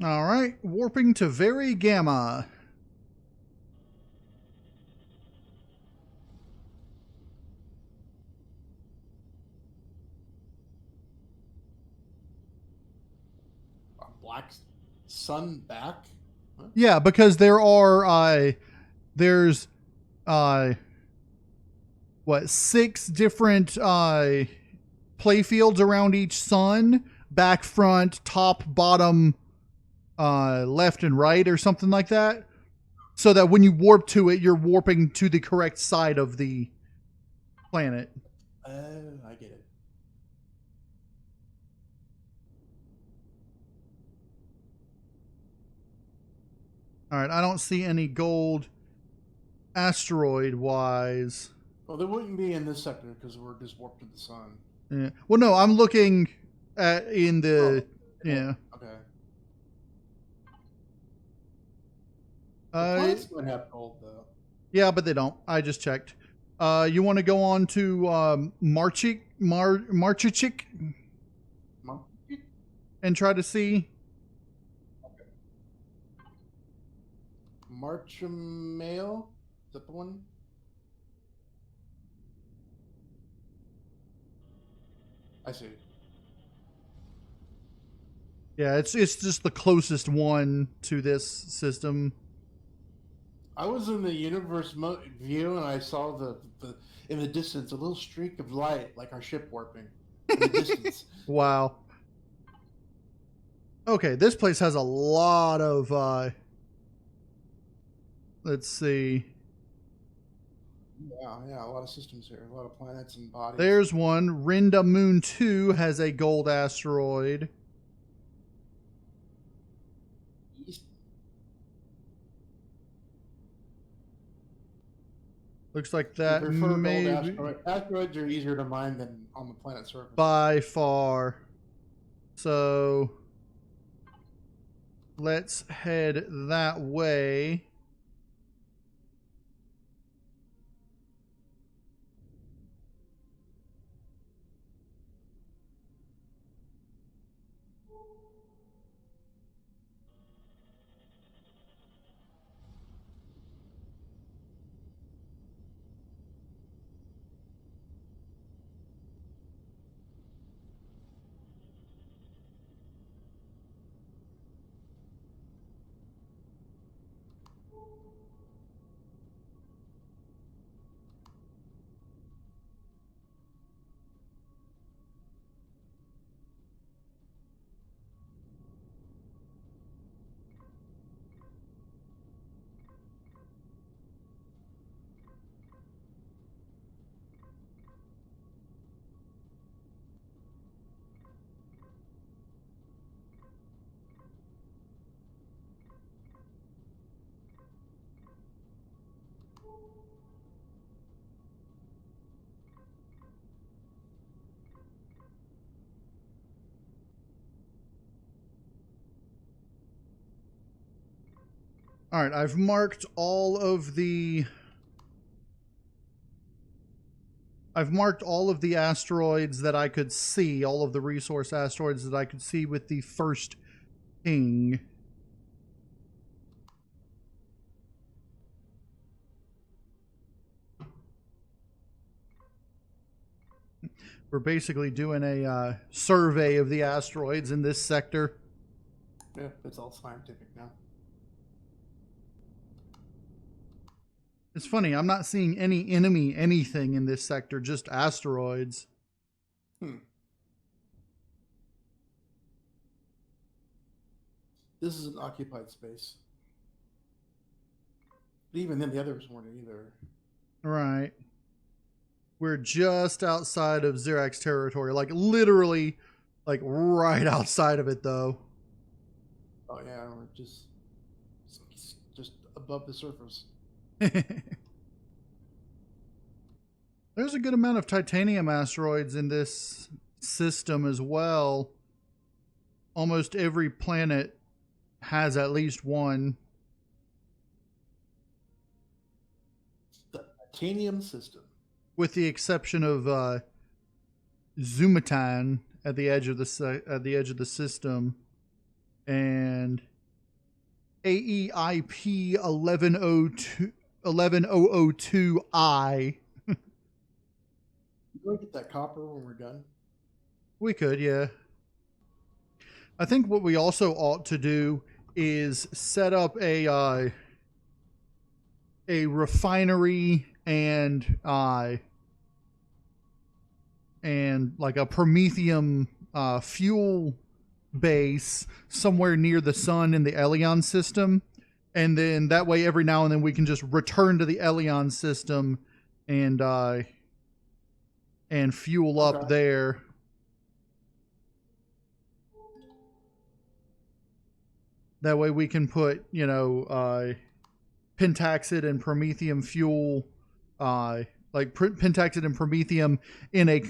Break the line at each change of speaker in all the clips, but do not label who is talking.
All right, warping to very gamma.
Black sun back? Huh?
Yeah, because there's what, 6 different play fields around each sun, back, front, top, bottom, left and right, or something like that. So that when you warp to it, you're warping to the correct side of the planet.
I get it.
All right, I don't see any gold asteroid wise.
Well, there wouldn't be in this sector because we're just warped to the sun.
Yeah. Well, no, I'm looking at in the yeah.
Okay. The
Uh,
planets might have gold though.
yeah, but they don't. I just checked. You want to go on to Marchichik and try to see?
Marchamail? Is that the one? I see.
Yeah, it's just the closest one to this system.
I was in the universe view and I saw the in the distance a little streak of light, like our ship warping in the distance.
Wow. Okay, this place has a lot of let's see.
Yeah, a lot of systems here, a lot of planets and bodies.
There's one. Rinda Moon 2 has a gold asteroid.
East.
Looks like that maybe
asteroids are easier to mine than on the planet's surface.
By far. So let's head that way. All right, I've marked all of the asteroids that I could see, all of the resource asteroids that I could see with the first ping. We're basically doing a survey of the asteroids in this sector.
Yeah, it's all scientific now.
It's funny, I'm not seeing any enemy anything in this sector, just asteroids.
This is an occupied space. Even then, the others weren't either.
Right. We're just outside of Xerax territory, like literally, like right outside of it, though.
Oh yeah, we're just above the surface.
There's a good amount of titanium asteroids in this system as well. Almost every planet has at least one.
The titanium system.
With the exception of Zumatan at the edge of the system, and AEIP 11002I.
Can we get that copper when we're done?
We could, yeah. I think what we also ought to do is set up a refinery and like a Promethium fuel base somewhere near the sun in the Elion system, and then that way every now and then we can just return to the Elion system and fuel up there. That way we can put, you know, pentaxid and promethium fuel, like pentaxid and promethium in a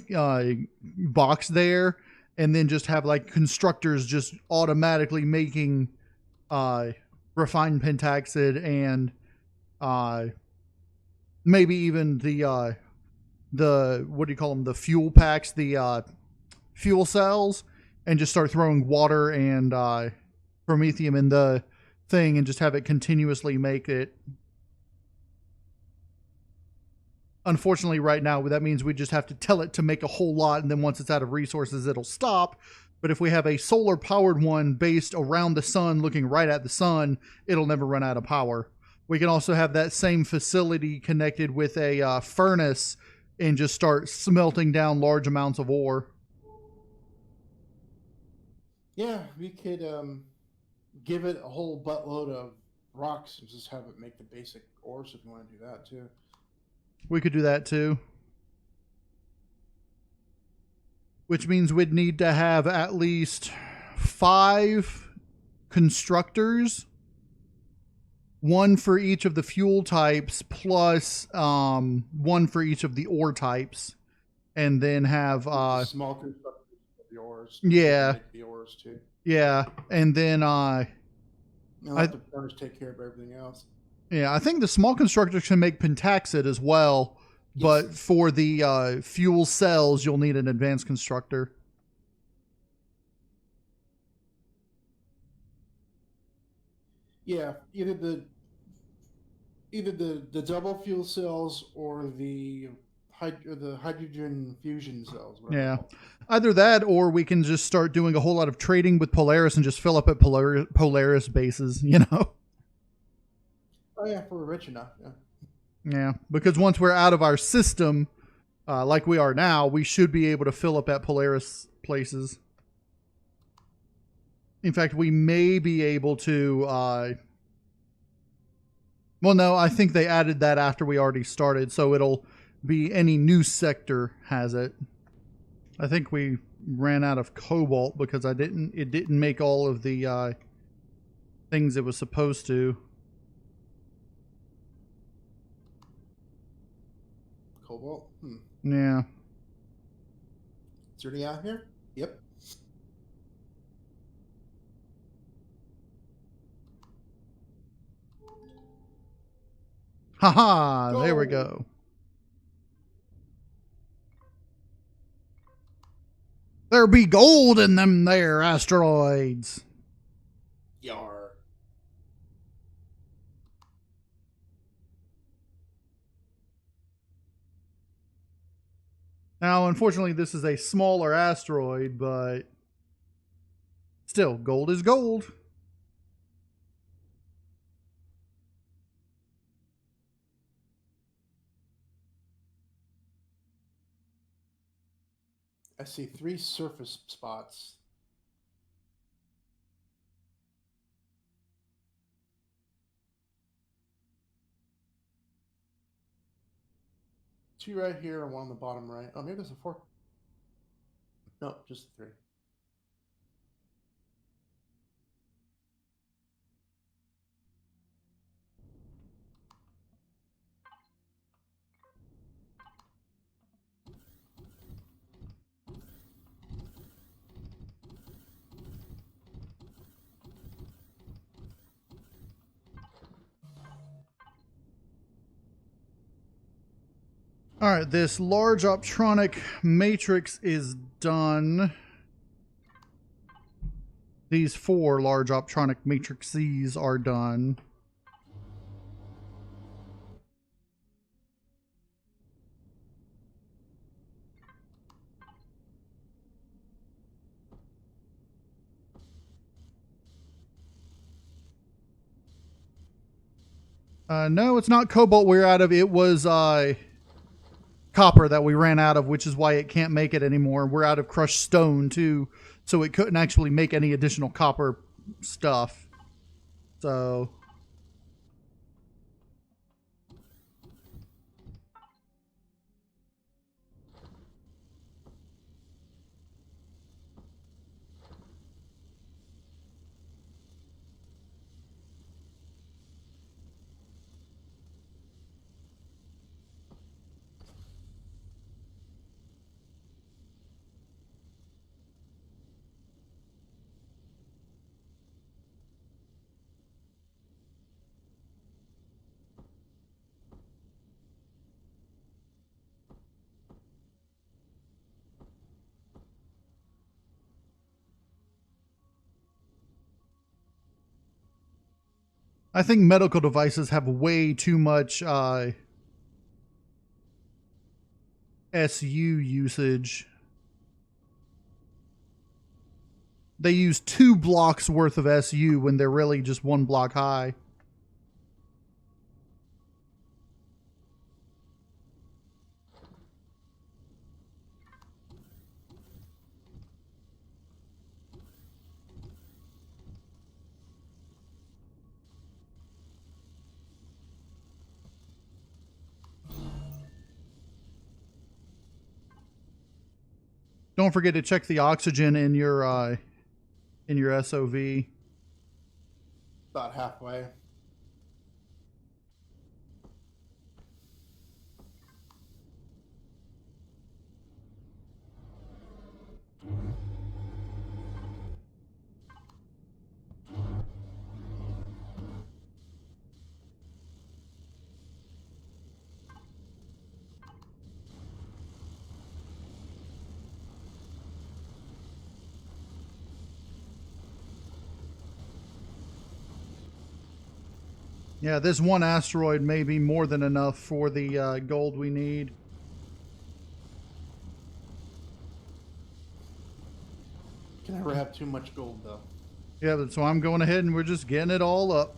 box there, and then just have like constructors just automatically making refined pentaxid and maybe even the what do you call them, the fuel packs, the fuel cells, and just start throwing water and promethium in the thing and just have it continuously make it. Unfortunately, right now, that means we just have to tell it to make a whole lot, and then once it's out of resources, it'll stop. But if we have a solar-powered one based around the sun, looking right at the sun, it'll never run out of power. We can also have that same facility connected with a furnace and just start smelting down large amounts of ore.
Yeah, we could give it a whole buttload of rocks and just have it make the basic ores if you want to do that too.
We could do that too. Which means we'd need to have at least 5 constructors, 1 for each of the fuel types, plus 1 for each of the ore types, and then have
small constructors of the ores.
Yeah.
Make the ores too.
Yeah, and then
Let the furnace take care of everything else.
Yeah, I think the small constructors can make pentaxid as well, yes. But for the fuel cells, you'll need an advanced constructor.
Yeah, either the double fuel cells or the hydrogen fusion cells.
Yeah, either that or we can just start doing a whole lot of trading with Polaris and just fill up at Polaris bases, you know?
Oh yeah, if we're rich enough, yeah.
Yeah, because once we're out of our system, like we are now, we should be able to fill up at Polaris places. In fact, we may be able to... well, no, I think they added that after we already started, so it'll be any new sector has it. I think we ran out of cobalt because it didn't make all of the things it was supposed to.
Cobalt?
Yeah.
Is there any out here? Yep.
Haha, there we go. There be gold in them there asteroids.
Yar.
Now, unfortunately, this is a smaller asteroid, but still, gold is gold.
I see 3 surface spots. Two right here and one on the bottom right. Oh, maybe there's a 4. No, just 3.
All right, this large optronic matrix is done. These 4 large optronic matrices are done. No, it's not cobalt we're out of. It was copper that we ran out of, which is why it can't make it anymore. We're out of crushed stone too, so it couldn't actually make any additional copper stuff. So I think medical devices have way too much SU usage. They use 2 blocks worth of SU when they're really just 1 block high. Don't forget to check the oxygen in your S.O.V.
About halfway.
Yeah, this one asteroid may be more than enough for the gold we need.
Can never have too much gold, though.
Yeah, so I'm going ahead and we're just getting it all up.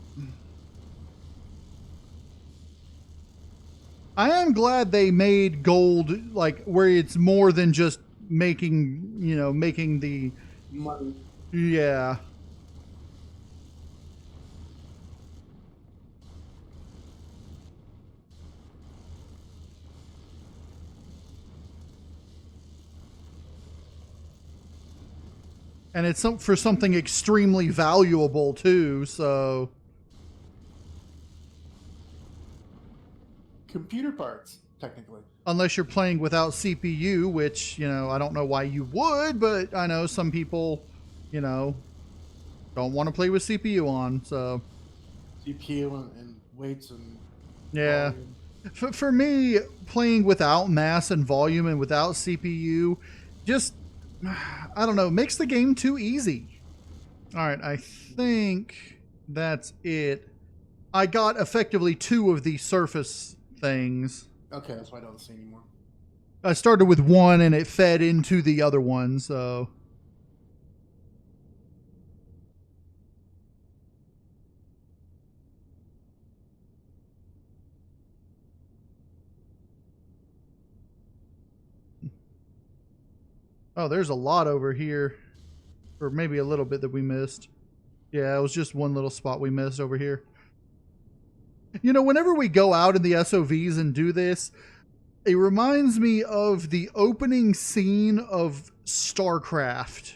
I am glad they made gold like where it's more than just making, you know, making the
Money.
yeah. And it's for something extremely valuable too, so
Computer parts, technically.
unless you're playing without CPU, which, you know, I don't know why you would, but I know some people, you know, don't want to play with CPU on, so
CPU and weights and
yeah.
volume.
For me, playing without mass and volume and without CPU, just, I don't know, makes the game too easy. All right, I think that's it. I got effectively 2 of the surface things.
Okay, that's why I don't see anymore.
I started with 1 and it fed into the other one, so. Oh, there's a lot over here. Or maybe a little bit that we missed. Yeah, it was just one little spot we missed over here. You know, whenever we go out in the SOVs and do this, it reminds me of the opening scene of StarCraft,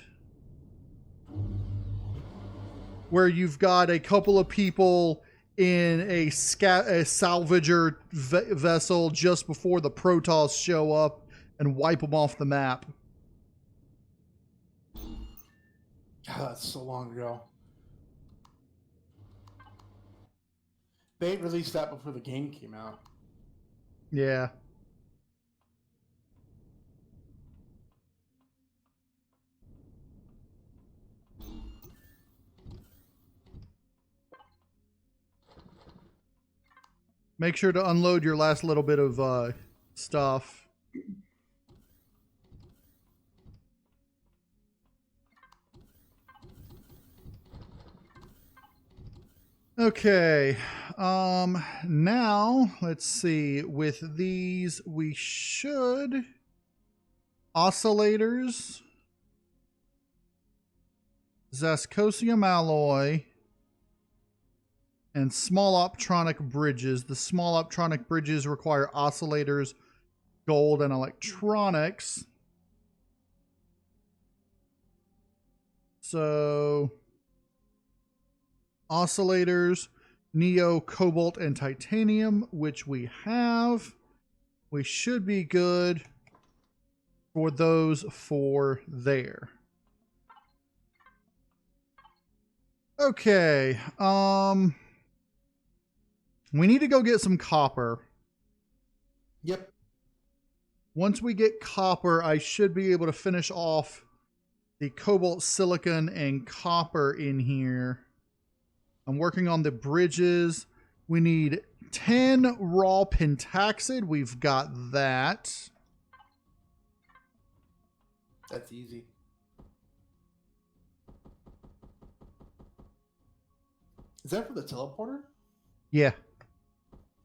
where you've got a couple of people in a salvager vessel just before the Protoss show up and wipe them off the map.
God, that's so long ago. They released that before the game came out.
Yeah. Make sure to unload your last little bit of stuff. Okay. Now let's see. With these, we should oscillators, Zascosium alloy, and small optronic bridges. The small optronic bridges require oscillators, gold, and electronics. So oscillators, neo, cobalt, and titanium, which we have. We should be good for those four there. Okay. We need to go get some copper.
Yep.
Once we get copper, I should be able to finish off the cobalt, silicon, and copper in here. I'm working on the bridges. We need 10 raw pentaxid. We've got that.
That's easy. Is that for the teleporter?
Yeah.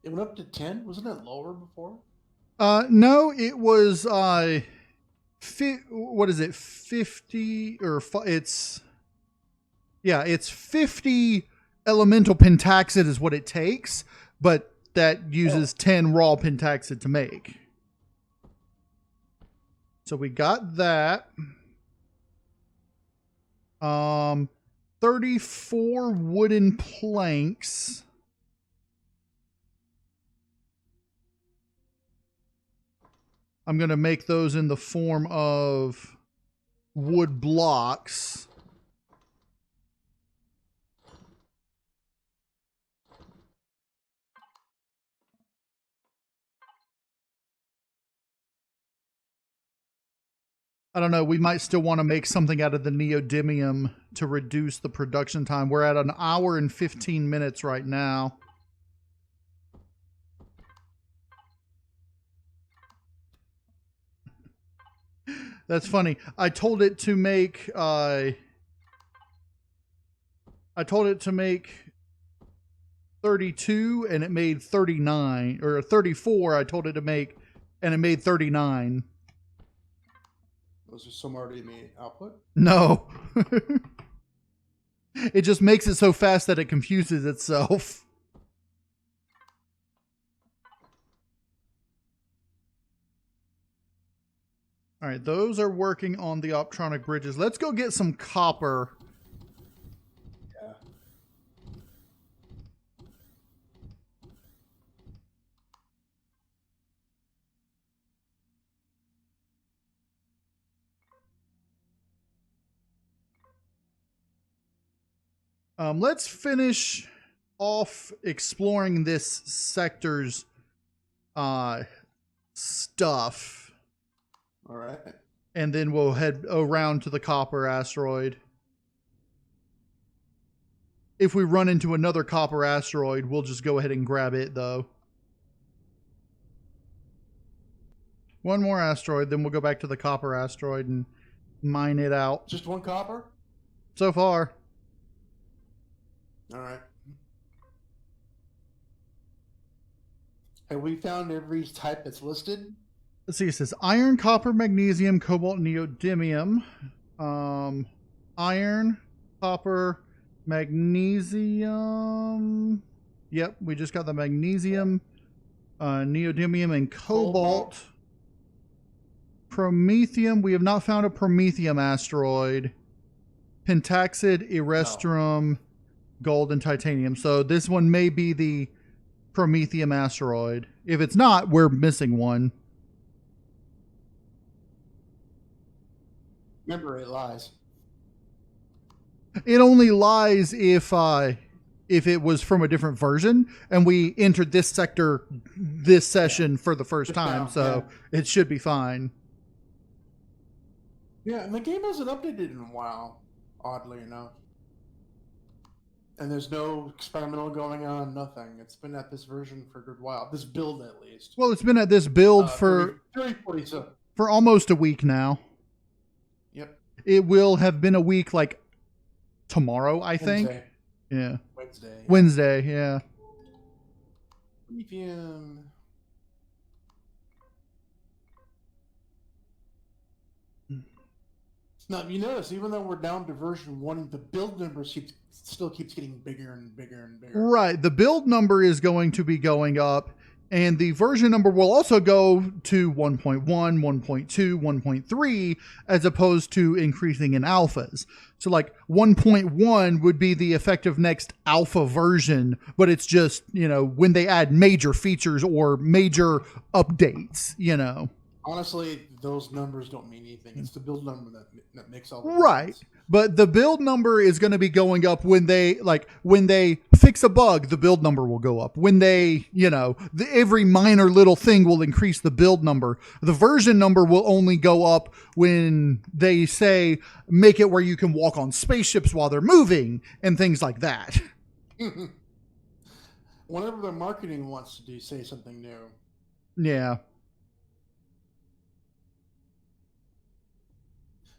It went up to 10? Wasn't it lower before?
No, it was what is it? 50 or it's 50 elemental pentaxid is what it takes, but that uses 10 raw pentaxid to make. So we got that. 34 wooden planks. I'm going to make those in the form of wood blocks. I don't know. We might still want to make something out of the neodymium to reduce the production time. We're at 1 hour and 15 minutes right now. That's funny. I told it to make 32 and it made 39, or 34 I told it to make and it made 39.
Was there some already in the output?
No. It just makes it so fast that it confuses itself. All right, those are working on the optronic bridges. Let's go get some copper.
Yeah.
Let's finish off exploring this sector's stuff.
All right.
And then we'll head around to the copper asteroid. If we run into another copper asteroid, we'll just go ahead and grab it, though. One more asteroid, then we'll go back to the copper asteroid and mine it out.
Just one copper?
So far.
All right. Have we found every type that's listed?
Let's see, it says iron, copper, magnesium, cobalt, neodymium. Iron, copper, magnesium. Yep, we just got the magnesium, neodymium, and cobalt. Promethium, we have not found a promethium asteroid. Pentaxid, erestrum, gold, and titanium. So this one may be the promethium asteroid. If it's not, we're missing one.
Remember, it lies.
It only lies if it was from a different version, and we entered this sector this session for the first time, so it should be fine.
Yeah, and the game hasn't updated in a while, oddly enough. And there's no experimental going on, nothing. It's been at this version for a good while. This build, at least.
Well, it's been at this build for
3047.
for almost a week now.
Yep.
It will have been a week like tomorrow, I think. Yeah. Wednesday, yeah.
Preview. Now, you notice, even though we're down to version 1, the build number still keeps getting bigger and bigger and bigger.
Right. The build number is going to be going up, and the version number will also go to 1.1, 1.2, 1.3, as opposed to increasing in alphas. So like 1.1 would be the effective next alpha version, but it's just, you know, when they add major features or major updates, you know.
Honestly, those numbers don't mean anything. It's the build number that makes all the
right.
difference.
But the build number is going to be going up when they fix a bug, the build number will go up. When they, you know, every minor little thing will increase the build number. The version number will only go up when they say, make it where you can walk on spaceships while they're moving and things like that.
Whenever the marketing wants to say something new.
Yeah.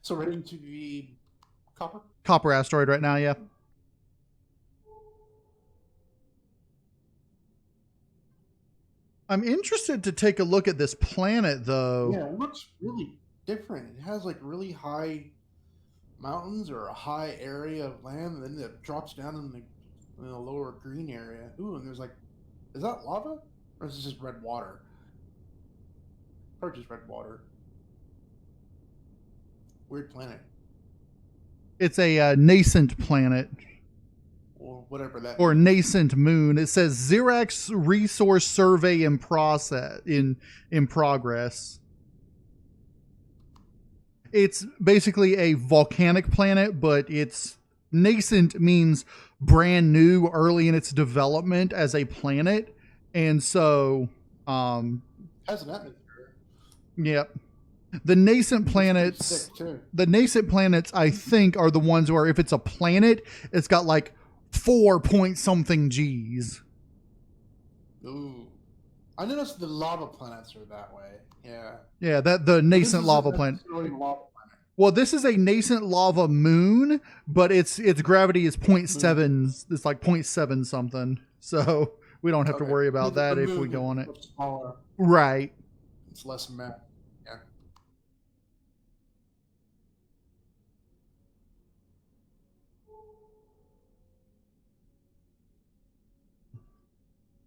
So ready to be Copper?
Copper asteroid right now, yeah. I'm interested to take a look at this planet, though.
Yeah, it looks really different. It has like really high mountains or a high area of land, and then it drops down in the lower green area. Ooh, and there's like, is that lava? Or is this just red water? Or just red water. Weird planet.
It's a nascent planet.
Or whatever that
or
means.
nascent moon. It says Xerax resource survey in progress. It's basically a volcanic planet, but it's nascent means brand new, early in its development as a planet. And so
has an atmosphere.
Yep. The nascent planets, I think, are the ones where if it's a planet, it's got like 4 point something Gs.
Ooh, I noticed the lava planets are that way. Yeah.
Yeah, that the nascent lava planet. Well, this is a nascent lava moon, but its gravity is 0.7. It's like 0.7 something. So we don't have to worry about that if we go on it.
Smaller.
Right.
It's less mass. Yeah.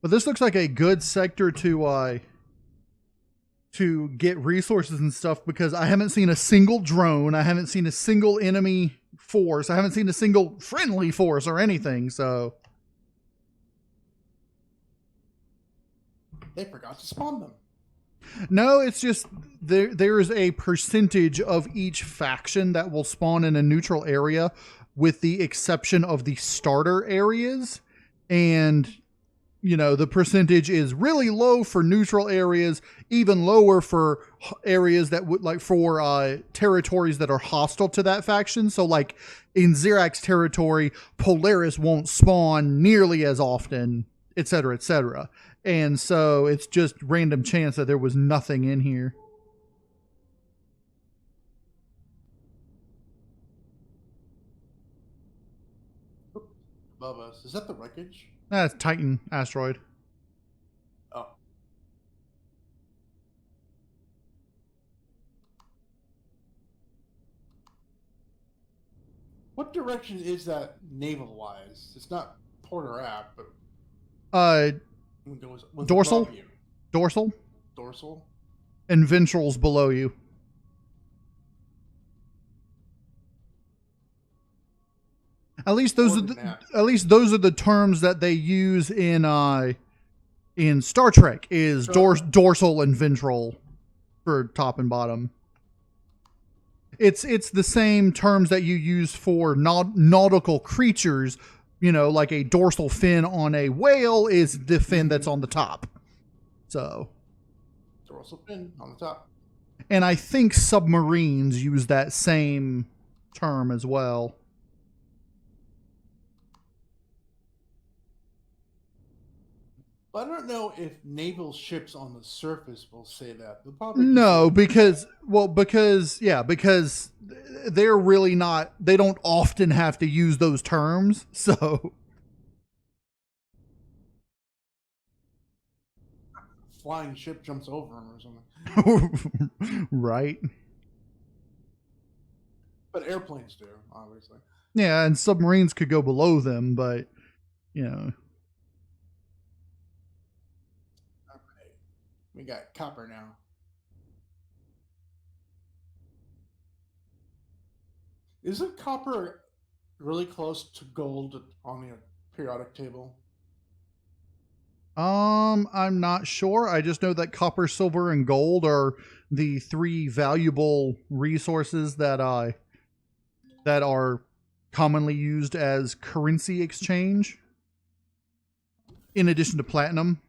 But this looks like a good sector to get resources and stuff, because I haven't seen a single drone, I haven't seen a single enemy force, I haven't seen a single friendly force or anything. So
they forgot to spawn them.
No, it's just there is a percentage of each faction that will spawn in a neutral area, with the exception of the starter areas. And you know, the percentage is really low for neutral areas, even lower for areas that would like for territories that are hostile to that faction. So like in Xerax territory, Polaris won't spawn nearly as often, etc., etc. And so it's just random chance that there was nothing in here.
Above us. Is that the wreckage?
That's Titan asteroid.
Oh. What direction is that naval-wise? It's not port or aft, but
dorsal. Dorsal.
Dorsal.
And ventral's below you. At least those are the terms that they use in Star Trek, is dorsal and ventral for top and bottom. It's the same terms that you use for nautical creatures. You know, like a dorsal fin on a whale is the fin that's on the top. So
dorsal fin on the top.
And I think submarines use that same term as well.
But I don't know if naval ships on the surface will say that. They'll probably just
No,
say,
because they're really not. They don't often have to use those terms. So
flying ship jumps over them or something.
right.
But airplanes do, obviously.
Yeah, and submarines could go below them, but you know.
All right. We got copper now. Isn't copper really close to gold on the periodic table?
I'm not sure. I just know that copper, silver, and gold are the three valuable resources that are commonly used as currency exchange, in addition to platinum,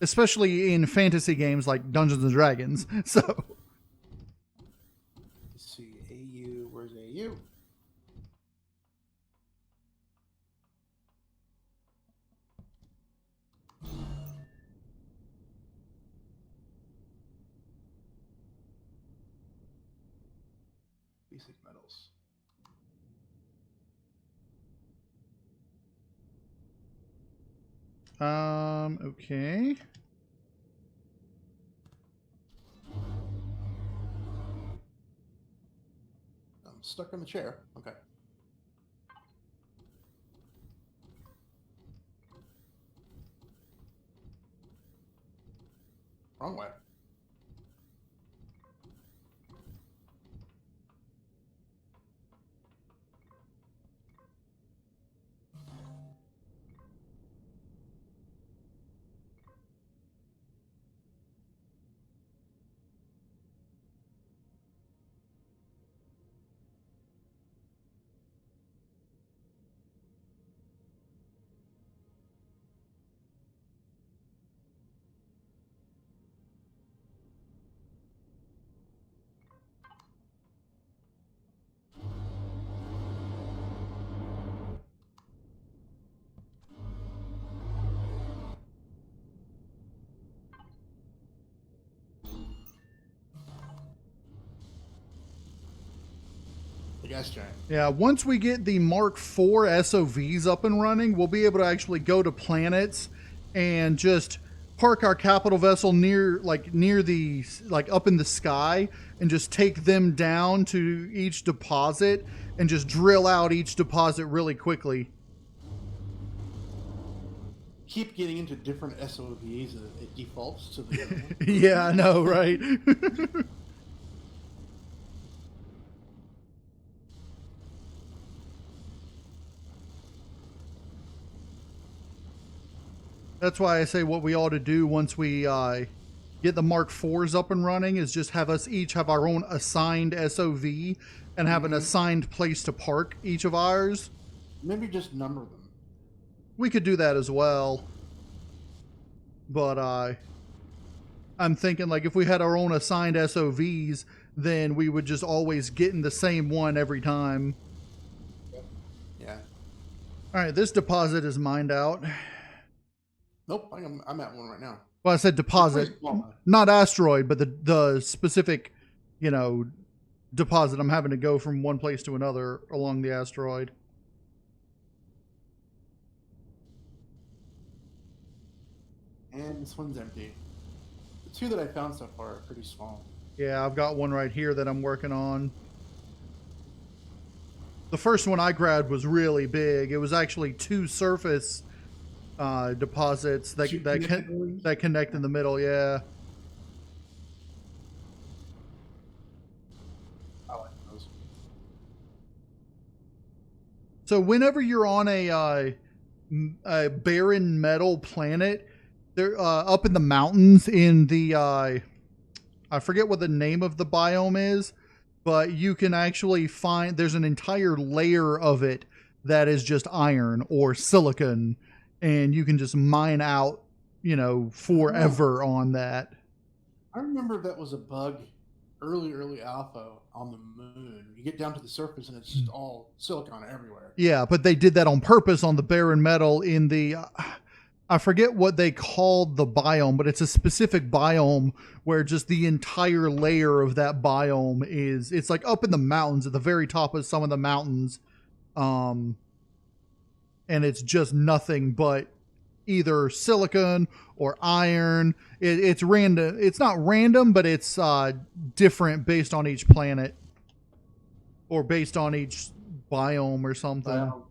especially in fantasy games like Dungeons and Dragons. So,
Let's see, AU, where's AU? Basic metals.
okay.
I'm stuck in the chair. Okay. Wrong way. The gas giant.
Yeah, once we get the Mark IV SOVs up and running, we'll be able to actually go to planets and just park our capital vessel near the up in the sky and just take them down to each deposit and just drill out each deposit really quickly.
Keep getting into different SOVs, it defaults to the other one.
Yeah, I know, right? That's why I say what we ought to do once we get the Mark IVs up and running is just have us each have our own assigned SOV and have an assigned place to park each of ours.
Maybe just number them.
We could do that as well. But I'm thinking like if we had our own assigned SOVs, then we would just always get in the same one every time.
Yeah.
All right, this deposit is mined out.
Nope, I'm at one right now.
Well, I said deposit, not asteroid, but the specific, deposit. I'm having to go from one place to another along the asteroid.
And this one's empty. The two that I found so far are pretty small.
Yeah, I've got one right here that I'm working on. The first one I grabbed was really big. It was actually two surface deposits that connect in the middle. Yeah.
I like those.
So whenever you're on a barren metal planet, they're up in the mountains in the I forget what the name of the biome is, but you can actually find there's an entire layer of it that is just iron or silicon, and you can just mine out, forever on that.
I remember that was a bug early Alpha on the moon. You get down to the surface and it's just all silicon everywhere.
Yeah, but they did that on purpose on the barren metal in the I forget what they called the biome, but it's a specific biome where just the entire layer of that biome it's like up in the mountains at the very top of some of the mountains. And it's just nothing but either silicon or iron. It's random. It's not random, but it's different based on each planet or based on each biome or something.
Wow.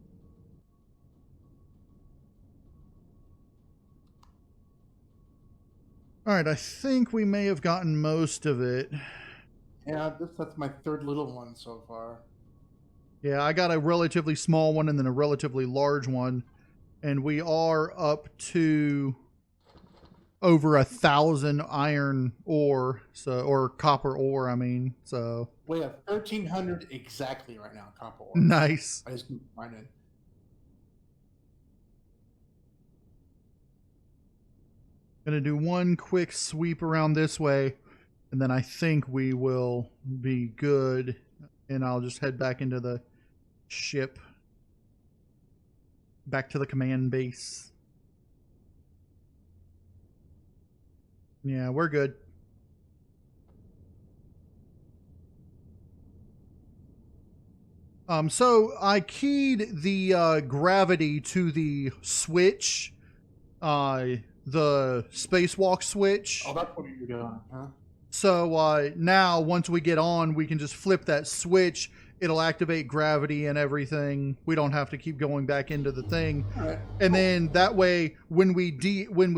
All right, I think we may have gotten most of it.
Yeah, that's my third little one so far.
Yeah, I got a relatively small one and then a relatively large one, and we are up to over 1,000 iron ore, or copper ore. I mean, so
We have 1,300 exactly right now, copper ore.
nice.
I just couldn't find it.
Gonna do one quick sweep around this way, and then I think we will be good. And I'll just head back into the ship, back to the command base. Yeah, we're good. So I keyed the gravity to the switch, the spacewalk switch.
Oh, that's what you're doing, huh?
So now, once we get on, we can just flip that switch. It'll activate gravity and everything. We don't have to keep going back into the thing.
All right.
And then that way, when we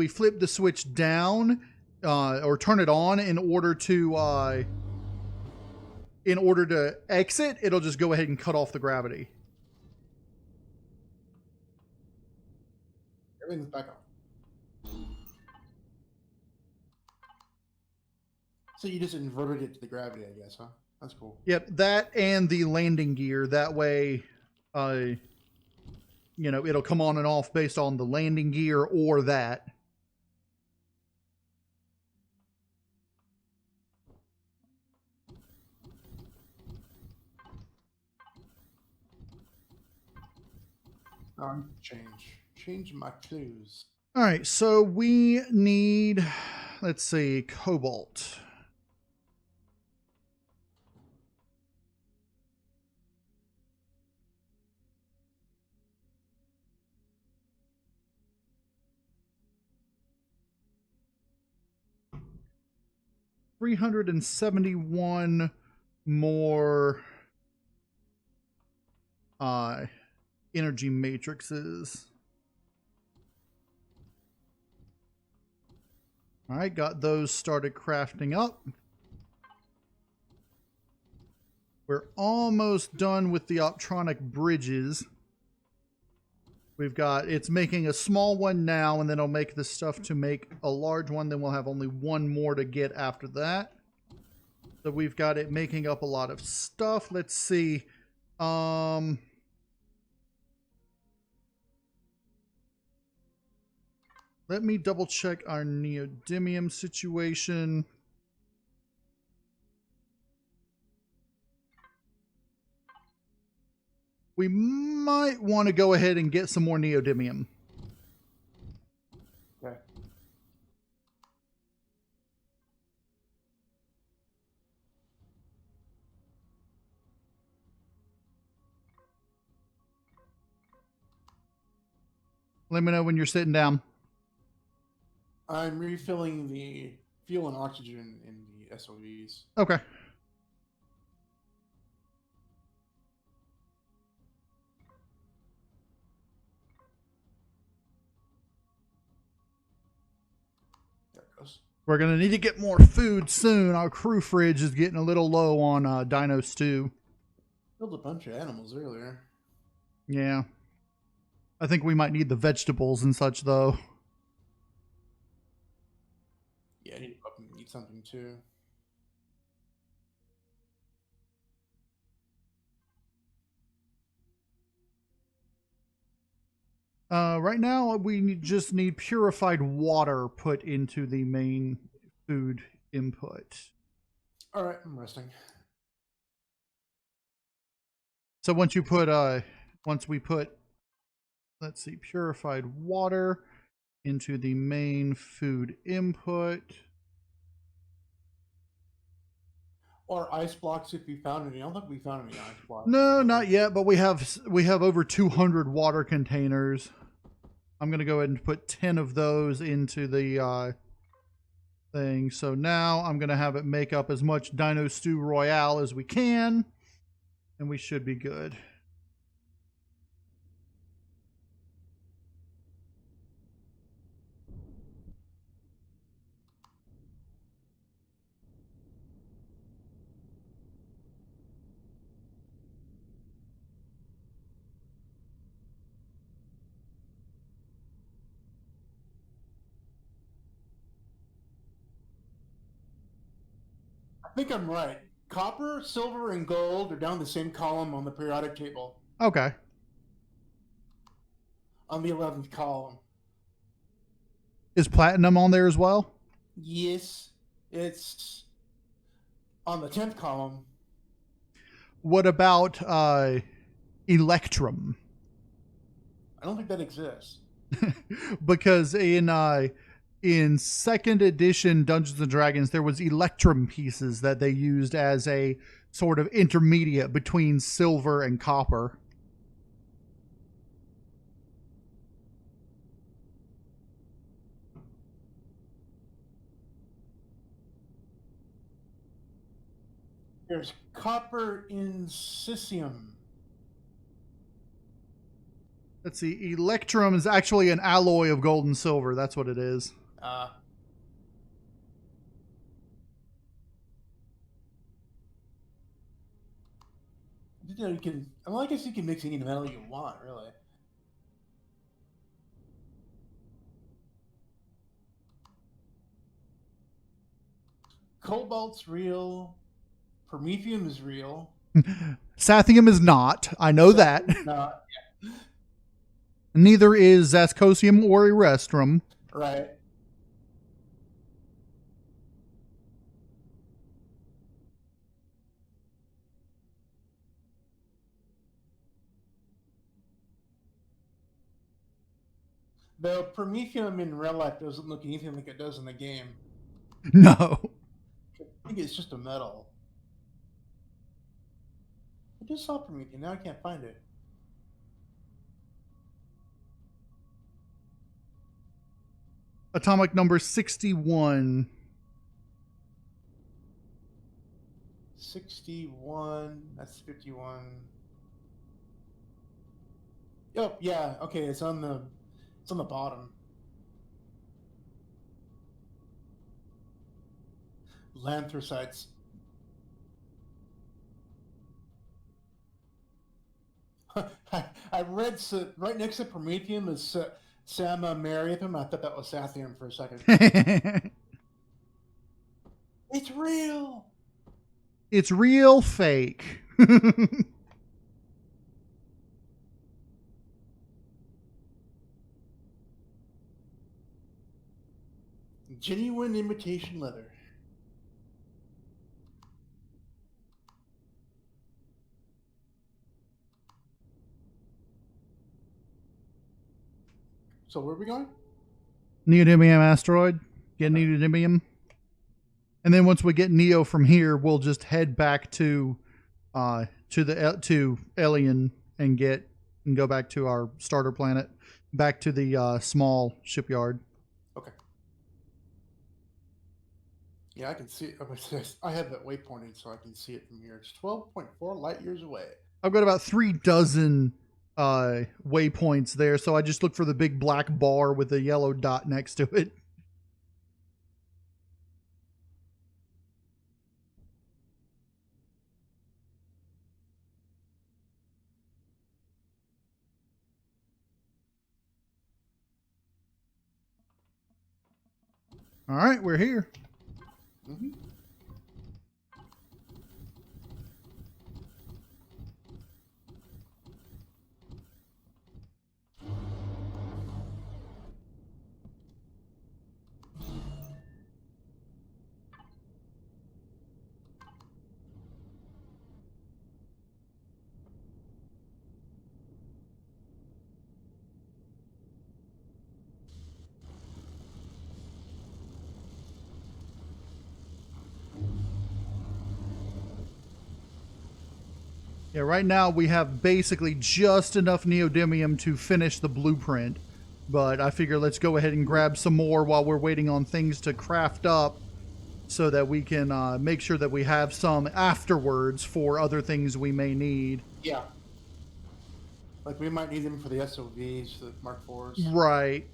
flip the switch down or turn it on in order to exit, it'll just go ahead and cut off the gravity.
Everything's back on. So you just inverted it to the gravity, I guess, huh? That's cool.
Yep, that and the landing gear. That way, it'll come on and off based on the landing gear or that.
Change my clues.
All right, so we need, let's see, cobalt. $371 more energy matrices. All right, got those started crafting up. We're almost done with the optronic bridges. We've got, it's making a small one now, and then it'll make the stuff to make a large one. Then we'll have only one more to get after that. So we've got it making up a lot of stuff. Let's see. Let me double check our neodymium situation. We might want to go ahead and get some more neodymium.
Okay.
Let me know when you're sitting down.
I'm refilling the fuel and oxygen in the S.O.Vs.
Okay.
There it goes.
We're going to need to get more food soon. Our crew fridge is getting a little low on dino stew.
Killed a bunch of animals earlier.
Yeah. I think we might need the vegetables and such, though.
Yeah, I need to go up and eat something too.
Right now, we just need purified water put into the main food input.
All right, I'm resting.
So once we put, let's see, purified water, into the main food input.
Or ice blocks if you found any. I don't think we found any ice blocks.
No, not yet, but we have over 200 water containers. I'm going to go ahead and put 10 of those into the thing. So now I'm going to have it make up as much Dino Stew Royale as we can, and we should be good.
I think I'm right. Copper, silver, and gold are down the same column on the periodic table.
Okay.
On the 11th column.
Is platinum on there as well?
Yes, it's on the 10th column.
What about Electrum?
I don't think that exists.
Because in second edition Dungeons and Dragons, there was Electrum pieces that they used as a sort of intermediate between silver and copper.
There's copper in cesium.
Let's see. Electrum is actually an alloy of gold and silver. That's what it is.
You know, you can. Well, I guess you can mix any metal you want, really. Cobalt's real. Promethium is real.
Sathium is not. I know that.
Not. Yeah.
Neither is Zascosium or Erestrum.
Right. The Promethium in real life doesn't look anything like it does in the game.
No.
I think it's just a metal. I just saw Promethium. Now I can't find it.
Atomic number 61.
61. That's 51. Yep. Yeah. Okay. It's on the bottom. Lanthrosites. I read right next to Promethium is Samarium. I thought that was Sathium for a second. It's real.
It's real fake.
Genuine imitation leather. So where are we going?
Neodymium asteroid. Get neodymium. And then once we get Neo from here, we'll just head back to Elian and go back to our starter planet, back to the small shipyard.
Okay. Yeah, I can see it. I have that waypointing, so I can see it from here. It's 12.4 light years away.
I've got about 3 dozen waypoints there, so I just look for the big black bar with the yellow dot next to it. All right, we're here.
Mm-hmm.
Yeah, right now we have basically just enough neodymium to finish the blueprint. But I figure let's go ahead and grab some more while we're waiting on things to craft up so that we can make sure that we have some afterwards for other things we may need.
Yeah. Like we might need them for the S.O.Vs, the Mark IVs.
Right.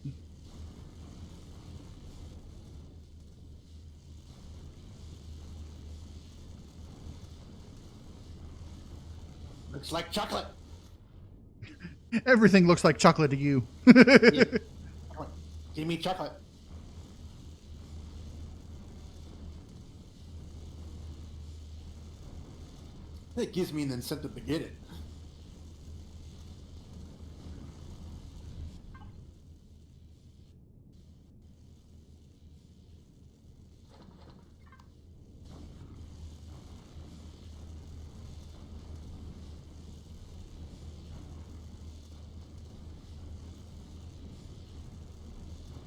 Looks like chocolate.
Everything looks like chocolate to you.
Yeah. Come on, give me chocolate. It gives me an incentive to get it.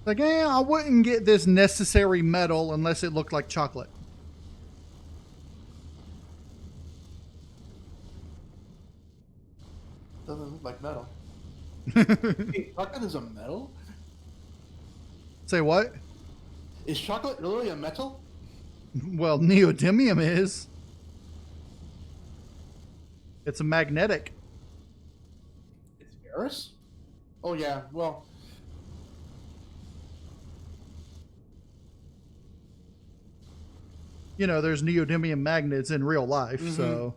Like, I wouldn't get this necessary metal unless it looked like chocolate.
Doesn't look like metal. Hey, chocolate is a metal?
Say what?
Is chocolate really a metal?
Well, neodymium is. It's a magnetic.
It's ferrous? Oh yeah, well,
You know, there's neodymium magnets in real life, so.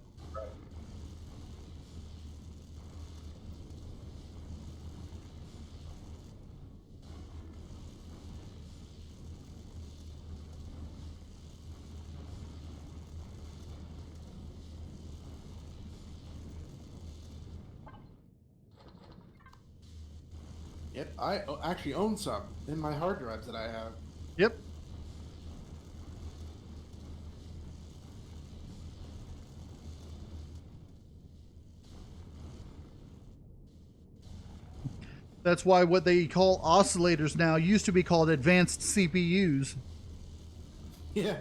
yep, I actually own some in my hard drives that I have.
Yep. That's why what they call oscillators now used to be called advanced CPUs.
Yeah.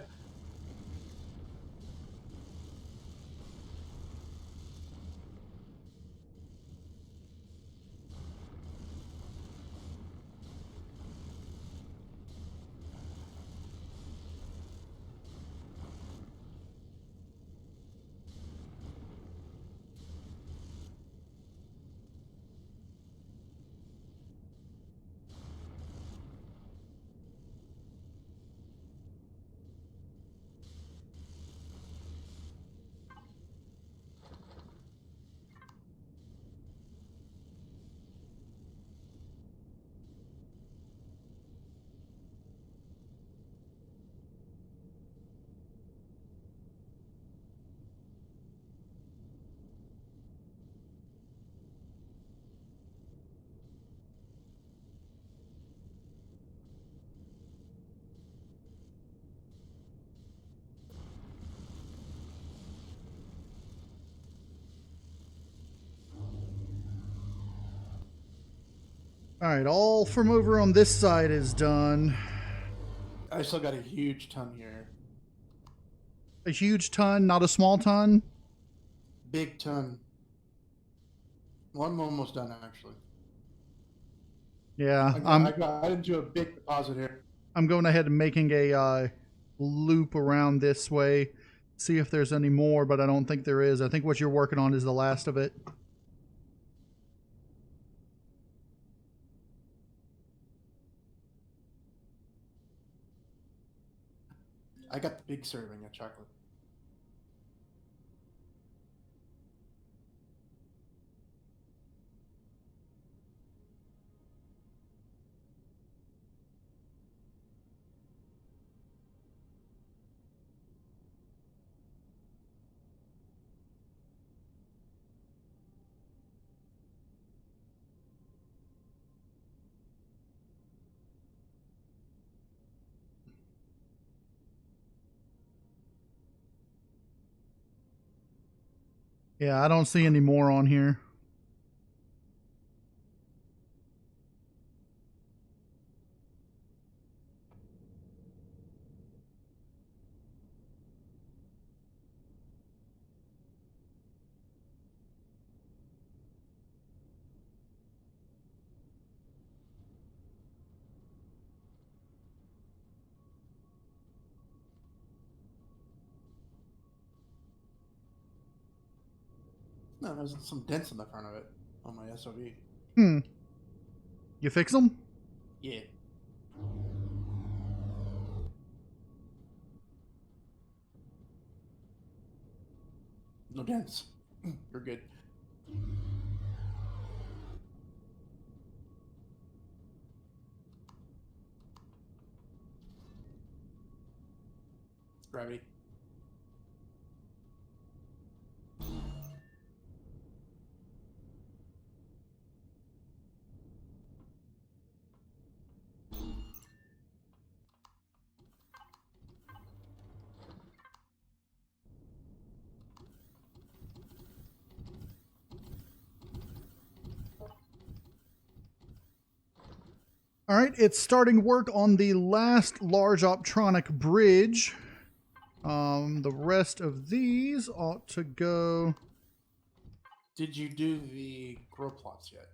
All right, all from over on this side is done.
I still got a huge ton here.
A huge ton, not a small ton.
Big ton. Well, I'm almost done actually.
Yeah,
I got into a big deposit here.
I'm going ahead and making a loop around this way. See if there's any more, but I don't think there is. I think what you're working on is the last of it.
I got the big serving of chocolate.
Yeah, I don't see any more on here.
No, there's some dents in the front of it on my S.O.V.
You fix them?
Yeah. No dents. You're good. Gravity.
All right, it's starting work on the last large optronic bridge. The rest of these ought to go.
Did you do the grow plots yet?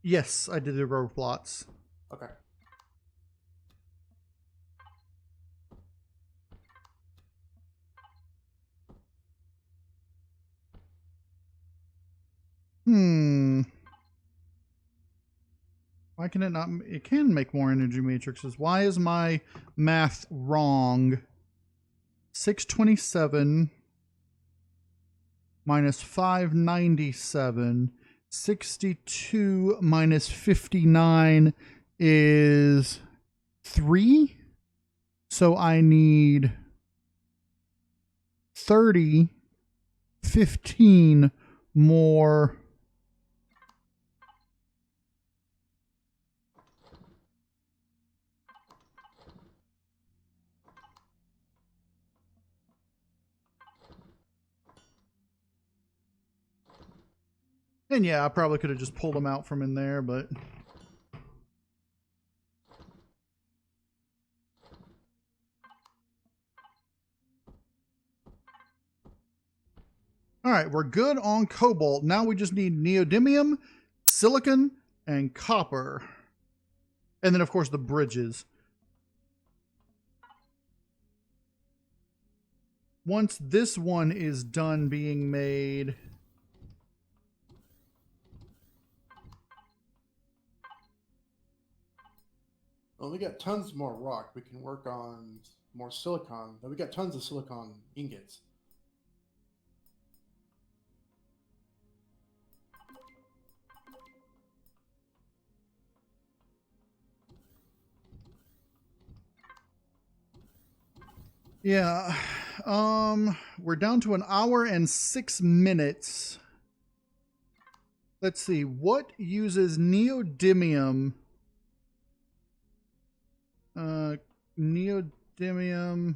Yes, I did the row plots.
Okay.
Why can it not? It can make more energy matrices. Why is my math wrong? 627 minus 597. 62 minus 59 is 3. So I need 30, 15 more. And yeah, I probably could have just pulled them out from in there, but all right, we're good on cobalt. Now we just need neodymium, silicon, and copper. And then, of course, the bridges. Once this one is done being made...
Well, we got tons more rock. We can work on more silicon. But we got tons of silicon ingots.
Yeah, we're down to 1 hour and 6 minutes. Let's see, what uses neodymium? Neodymium,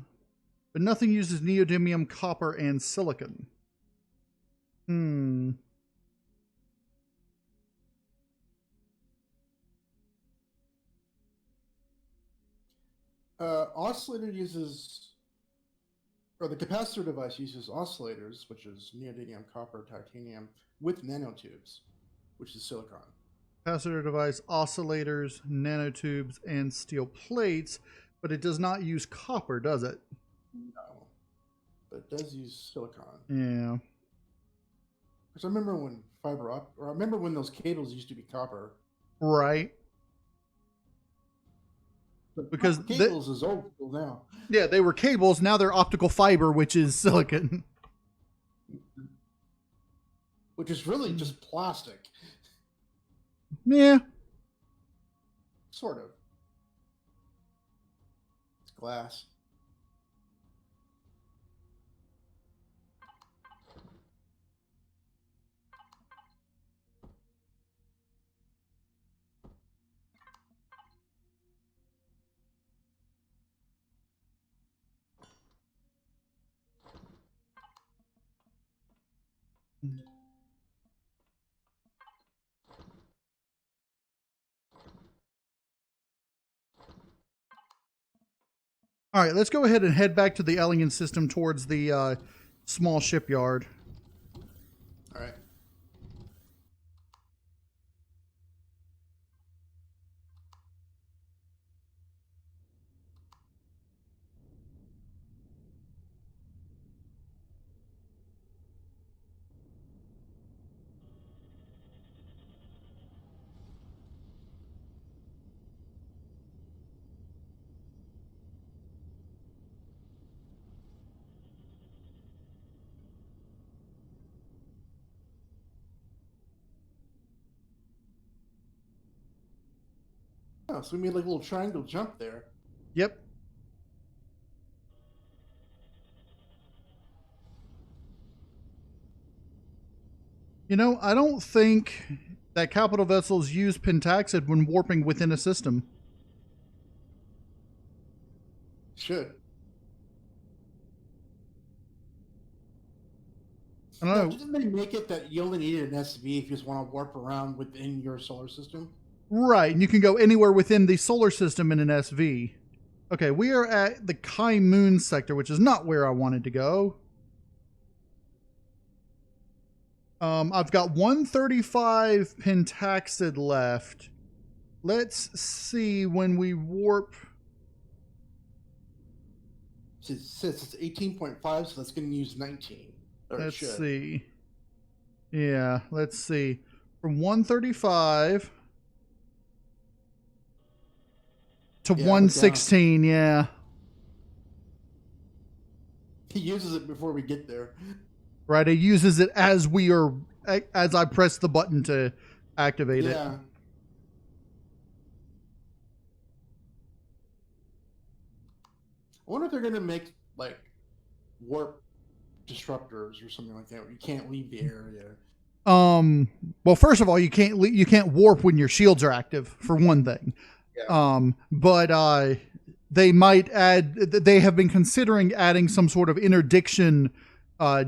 but nothing uses neodymium, copper, and silicon.
Oscillator uses, or the capacitor device uses oscillators, which is neodymium, copper, titanium, with nanotubes, which is silicon.
Capacitor device, oscillators, nanotubes, and steel plates, but it does not use copper, does it?
No, but it does use silicon.
Yeah.
Because I remember when I remember when those cables used to be copper.
Right.
But
because
cables is old school now.
Yeah, they were cables. Now they're optical fiber, which is silicon.
Which is really just plastic.
Yeah.
Sort of. It's glass.
All right, let's go ahead and head back to the alien system towards the small shipyard.
All right. Oh, so we made like a little triangle jump there.
Yep. You know, I don't think that capital vessels use pentaxid when warping within a system.
Should.
I don't
No,
know.
didn't they make it that you only needed an SV if you just want to warp around within your solar system?
Right, and you can go anywhere within the solar system in an SV. Okay, we are at the Kai Moon sector, which is not where I wanted to go. I've got 135 pentaxid left. Let's see when we warp.
It says it's 18.5, so that's going to use 19.
Let's see. Yeah, let's see. From 135 to 116, yeah.
He uses it before we get there.
Right, it uses it as I press the button to activate it.
Yeah. I wonder if they're going to make, like, warp disruptors or something like that where you can't leave the area.
Well, first of all, you can't warp when your shields are active, for one thing.
Yeah.
But they might add. They have been considering adding some sort of interdiction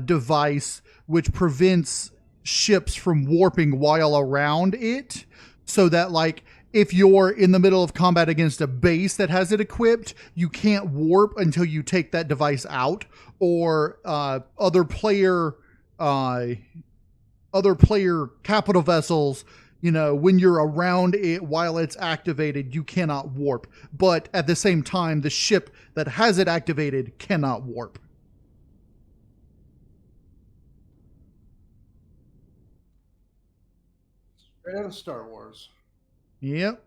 device which prevents ships from warping while around it, so that, like, if you're in the middle of combat against a base that has it equipped, you can't warp until you take that device out, or other player capital vessels, you know, when you're around it while it's activated, you cannot warp. But at the same time, the ship that has it activated cannot warp.
Straight out of Star Wars.
Yep.